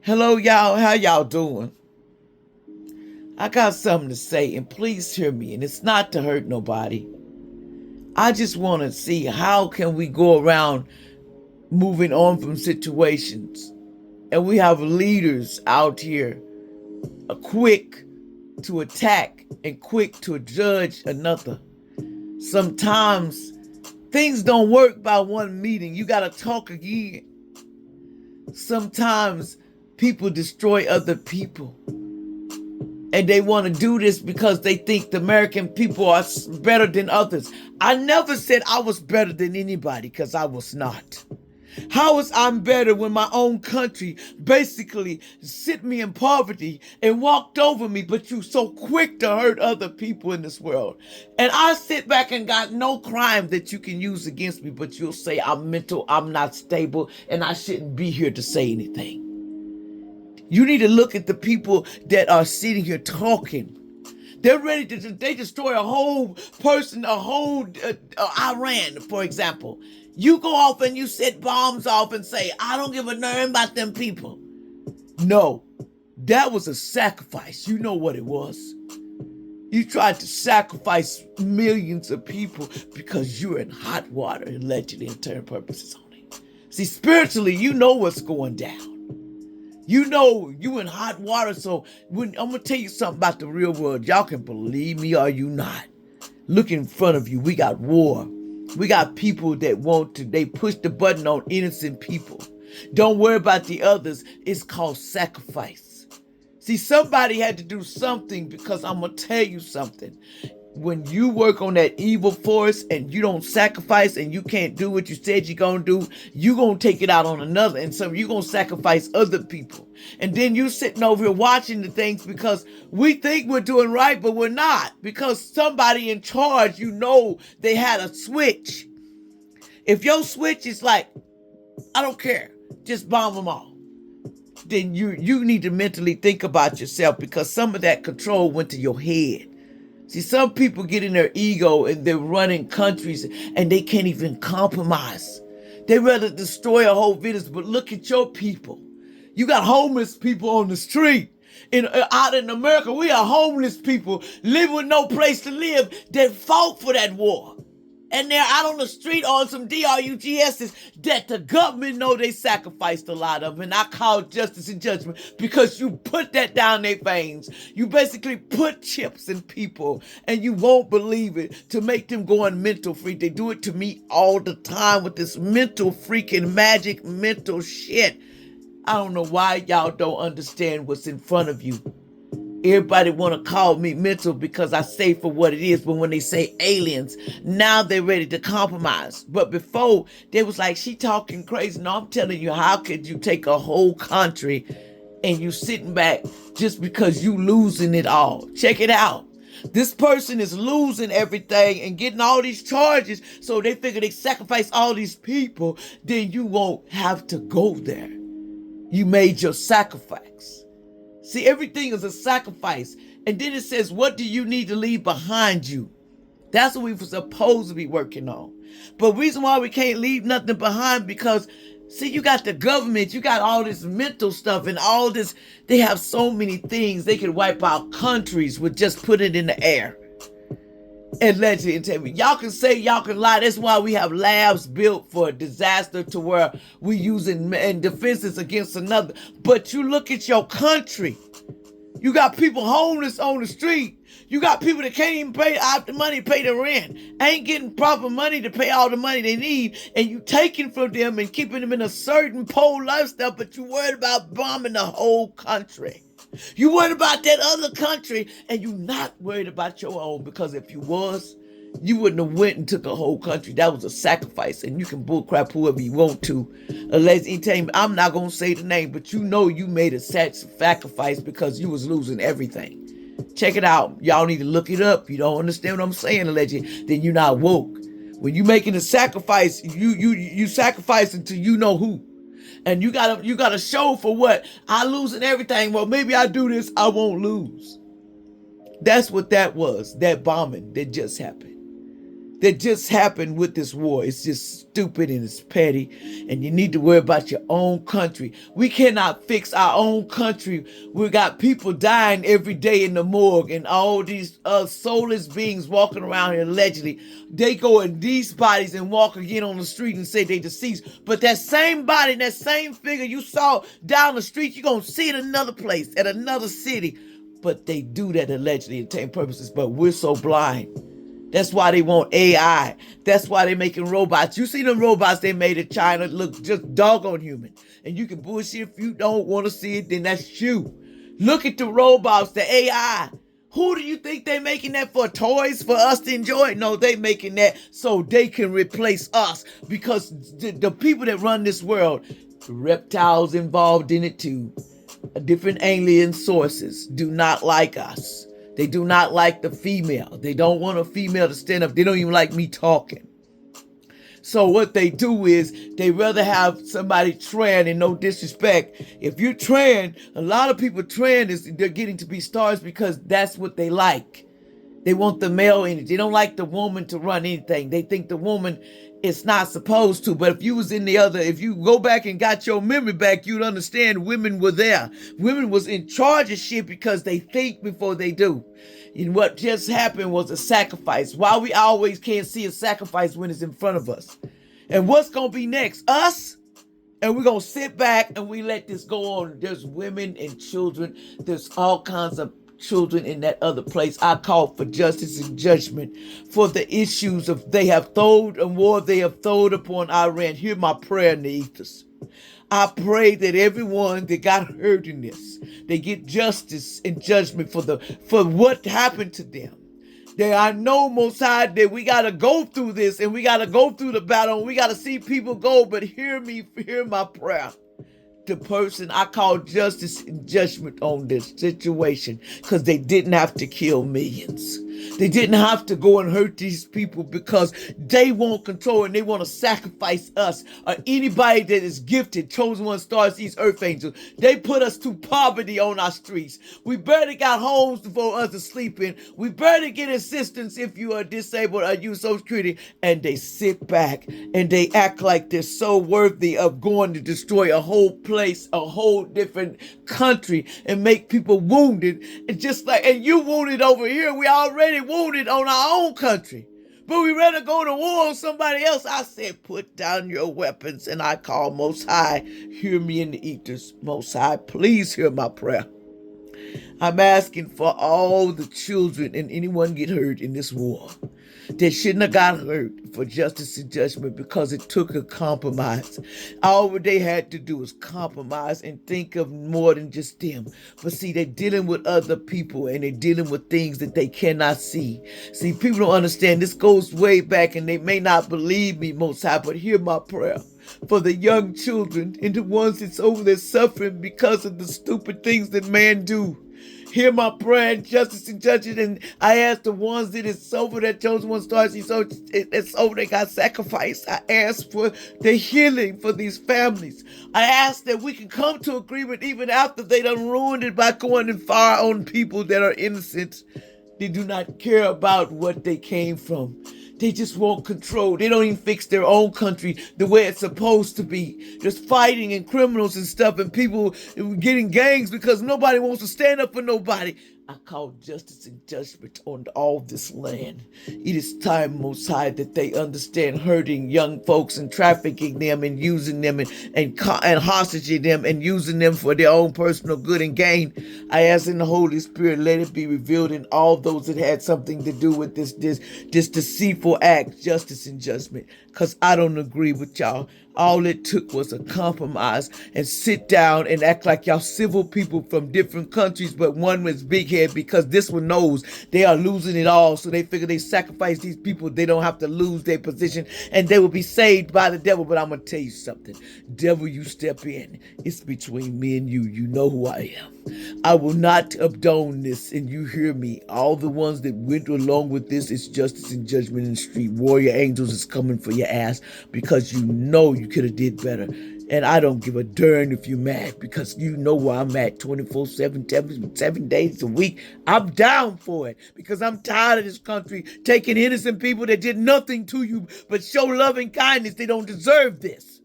Hello, y'all. How y'all doing? I got something to say, and please hear me. And it's not to hurt nobody. I just want to see how can we go around moving on from situations, and we have leaders out here quick to attack and quick to judge another. Sometimes things don't work by one meeting. You got to talk again. Sometimes people destroy other people. And they want to do this because they think the American people are better than others. I never said I was better than anybody, because I was not. How was I better when my own country basically sit me in poverty and walked over me, but you so quick to hurt other people in this world? And I sit back and got no crime that you can use against me, but you'll say I'm mental, I'm not stable, and I shouldn't be here to say anything. You need to look at the people that are sitting here talking. They're ready to they destroy a whole person, a whole Iran, for example. You go off and you set bombs off and say, I don't give a darn about them people. No, that was a sacrifice. You know what it was. You tried to sacrifice millions of people because you're in hot water, allegedly, in turn purposes only. See, spiritually, you know what's going down. You know you in hot water, so I'm going to tell you something about the real world. Y'all can believe me or you not. Look in front of you. We got war. We got people that they push the button on innocent people. Don't worry about the others. It's called sacrifice. See, somebody had to do something, because I'm going to tell you something. When you work on that evil force and you don't sacrifice and you can't do what you said you're going to do, you're going to take it out on another. And so you're going to sacrifice other people. And then you sitting over here watching the things because we think we're doing right, but we're not. Because somebody in charge, they had a switch. If your switch is like, I don't care, just bomb them all, then you need to mentally think about yourself, because some of that control went to your head. See, some people get in their ego and they're running countries and they can't even compromise. They rather destroy a whole village. But look at your people. You got homeless people on the street. Out in America, we are homeless people living with no place to live that fought for that war. And they're out on the street on some DRUGSs that the government know they sacrificed a lot of. And I call justice and judgment, because you put that down their veins. You basically put chips in people, and you won't believe it, to make them go on mental freak. They do it to me all the time with this mental freaking magic mental shit. I don't know why y'all don't understand what's in front of you. Everybody want to call me mental because I say for what it is. But when they say aliens, now they're ready to compromise. But before, they was like, she talking crazy. No, I'm telling you, how could you take a whole country and you sitting back just because you losing it all? Check it out. This person is losing everything and getting all these charges. So they figure they sacrifice all these people. Then you won't have to go there. You made your sacrifice. See, everything is a sacrifice. And then it says, what do you need to leave behind you? That's what we were supposed to be working on. But the reason why we can't leave nothing behind, because, see, you got the government, you got all this mental stuff and all this. They have so many things. They could wipe out countries with just put it in the air. Allegedly, and tell me, y'all can say, y'all can lie. That's why we have labs built for a disaster, to where we using and defenses against another. But you look at your country. You got people homeless on the street. You got people that can't even pay out the money to pay the rent. Ain't getting proper money to pay all the money they need. And you taking from them and keeping them in a certain poor lifestyle, but you worried about bombing the whole country. You worried about that other country, and you not worried about your own, because if you was, you wouldn't have went and took a whole country. That was a sacrifice, and you can bullcrap whoever you want to. I'm not going to say the name, but you know you made a sacrifice because you was losing everything. Check it out. Y'all need to look it up. You don't understand what I'm saying, allegedly, then you're not woke. When you making a sacrifice, you sacrifice until you know who. And you gotta show for what? I losing everything. Well, maybe I do this, I won't lose. That's what that was, that bombing that just happened. that just happened with this war. It's just stupid and it's petty, and you need to worry about your own country. We cannot fix our own country. We got people dying every day in the morgue, and all these soulless beings walking around here allegedly. They go in these bodies and walk again on the street and say they deceased. But that same body, that same figure you saw down the street, you're going to see it in another place, at another city. But they do that allegedly to obtain purposes, but we're so blind. That's why they want AI. That's why they're making robots. You see them robots they made in China look just doggone human. And you can bullshit if you don't want to see it, then that's you. Look at the robots, the AI. Who do you think they're making that for? Toys for us to enjoy? No, they making that so they can replace us. Because the people that run this world, reptiles involved in it too. Different alien sources do not like us. They do not like the female. They don't want a female to stand up. They don't even like me talking. So what they do is they rather have somebody trans, and no disrespect. If you're trans, a lot of people trans, they're getting to be stars because that's what they like. They want the male energy. They don't like the woman to run anything. They think the woman is not supposed to. But if you was in the other, if you go back and got your memory back, you'd understand women were there. Women was in charge of shit because they think before they do. And what just happened was a sacrifice. Why we always can't see a sacrifice when it's in front of us. And what's going to be next? Us? And we're going to sit back and we let this go on. There's women and children. There's all kinds of children in that other place. I call for justice and judgment for the issues of they have thrown and war they have thrown upon Iran. Hear my prayer in the ethers. I pray that everyone that got hurt in this, they get justice and judgment for what happened to them. That I know, Most High, that we got to go through this and we got to go through the battle and we got to see people go. But hear me, hear my prayer. The person I call justice and judgment on this situation, because they didn't have to kill millions. They didn't have to go and hurt these people because they want control and they want to sacrifice us or anybody that is gifted, chosen one, stars, these earth angels. They put us to poverty on our streets. We barely got homes for us to sleep in. We barely get assistance if you are disabled or use Social Security. And they sit back and they act like they're so worthy of going to destroy a whole place, a whole different country, and make people wounded. And just like, and you wounded over here, we already wounded on our own country. But we rather go to war on somebody else. I said, put down your weapons. And I call Most High, hear me in the ethers. Most High, please hear my prayer. I'm asking for all the children and anyone get hurt in this war that shouldn't have got hurt for justice and judgment because it took a compromise. All they had to do was compromise and think of more than just them. But see, they're dealing with other people and they're dealing with things that they cannot see. See, people don't understand. This goes way back and they may not believe me, Most High, but hear my prayer for the young children and the ones that's over there suffering because of the stupid things that man do. Hear my prayer and justice and judgment. And I ask the ones that is over, that chosen one stars, it's over, they got sacrificed. I ask for the healing for these families. I ask that we can come to agreement even after they done ruined it by going and fire on people that are innocent. They do not care about what they came from. They just want control. They don't even fix their own country the way it's supposed to be. Just fighting and criminals and stuff and people getting gangs because nobody wants to stand up for nobody. I call justice and judgment on all this land. It is time, Most High, that they understand hurting young folks and trafficking them and using them and hostage them and using them for their own personal good and gain. I ask in the Holy Spirit, let it be revealed in all those that had something to do with this deceitful act, justice and judgment. Because I don't agree with y'all. All it took was a compromise and sit down and act like y'all civil people from different countries, but one was big head because this one knows they are losing it all. So they figure they sacrifice these people. They don't have to lose their position and they will be saved by the devil. But I'm going to tell you something. Devil, you step in. It's between me and you. You know who I am. I will not abdone this, and you hear me. All the ones that went along with this, it's justice and judgment in the street. Warrior angels is coming for your ass because you know you you could have did better. And I don't give a darn if you're mad, because you know where I'm at 24/7, 7 days a week. I'm down for it because I'm tired of this country taking innocent people that did nothing to you but show love and kindness. They don't deserve this.